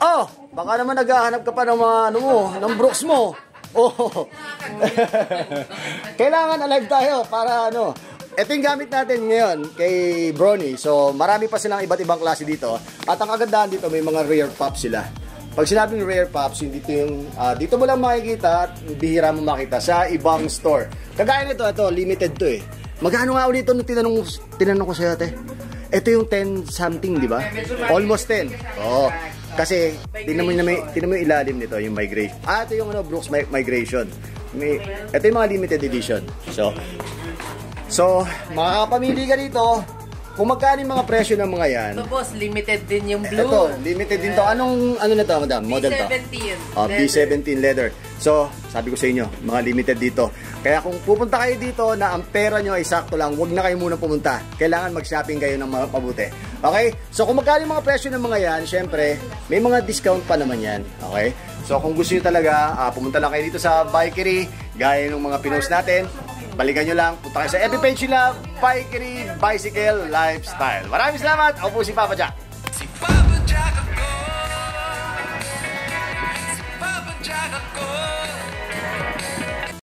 Oh, baka naman naghahanap ka pa ng mga ano mo, ng Brooks mo. Oh. Kailangan alive tayo para ano. Ito yung gamit natin ngayon kay Brony. So, marami pa silang iba't ibang klase dito. At ang kagandahan dito, may mga rare pops sila. Pag sinabing rare pops, dito yung dito mo lang makikita at bihira mo makita sa ibang store. Kagaya nito, ito, limited to eh. Magkano nga ulit ito nung tinanong ko sa'yo, ate? Ito yung 10 something, di ba? Almost 10. Oo. Kasi, tinan mo yung ilalim nito, yung migration. Ito yung Brooks Migration. Ito yung mga limited edition. So, makakapamili ka dito. Kung magkano yung mga presyo ng mga yan. Ito boss, limited din yung blue. Ito, limited din to. Anong, ano na to, madam? Model to? B17. B17 leather. So, sabi ko sa inyo, mga limited dito. Kaya kung pupunta kayo dito na ang pera nyo ay sakto lang, huwag na kayo muna pumunta. Kailangan mag-shopping kayo ng mabuti. Okay? So, kung magkano yung mga presyo ng mga yan, syempre, may mga discount pa naman yan. Okay? So, kung gusto nyo talaga, pumunta lang kayo dito sa Bikery, gaya ng mga pinost natin. Balikan nyo lang, punta kayo sa FB page nila, Bikery Bicycle Lifestyle. Maraming salamat. Ako po si Papa Jack.